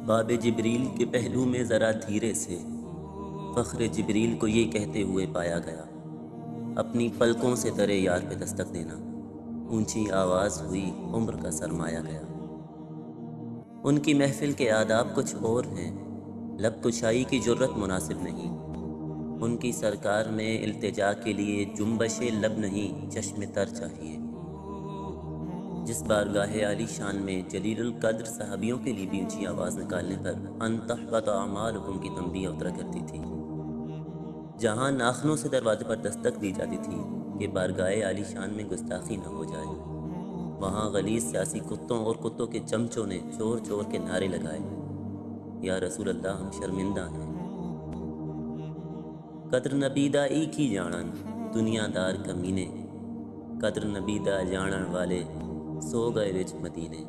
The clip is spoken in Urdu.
باب جبریل کے پہلو میں ذرا دھیرے سے فخر جبریل کو یہ کہتے ہوئے پایا گیا، اپنی پلکوں سے درے یار پہ دستک دینا۔ اونچی آواز ہوئی، عمر کا سرمایا گیا۔ ان کی محفل کے آداب کچھ اور ہیں، لب کشائی کی جرت مناسب نہیں۔ ان کی سرکار میں التجا کے لیے جنبش لب نہیں، چشم تر چاہیے۔ جس بارگاہ عالی شان میں جلیل القدر صحابیوں کے لیے بھی اونچی آواز نکالنے پر ان تحبط اعمالکم کی تنبیہ اترا کرتی تھی، جہاں ناخنوں سے دروازے پر دستک دی جاتی تھی کہ بارگاہ عالی شان میں گستاخی نہ ہو جائے، وہاں غلیظ سیاسی کتوں اور کتوں کے چمچوں نے چور چور کے نعرے لگائے، یا رسول اللہ ہم شرمندہ ہیں۔ قدر نبیدہ ایک ہی جانن دنیا دار کمینے، قدر نبیدہ جانن والے سو گئے وچ مدینے۔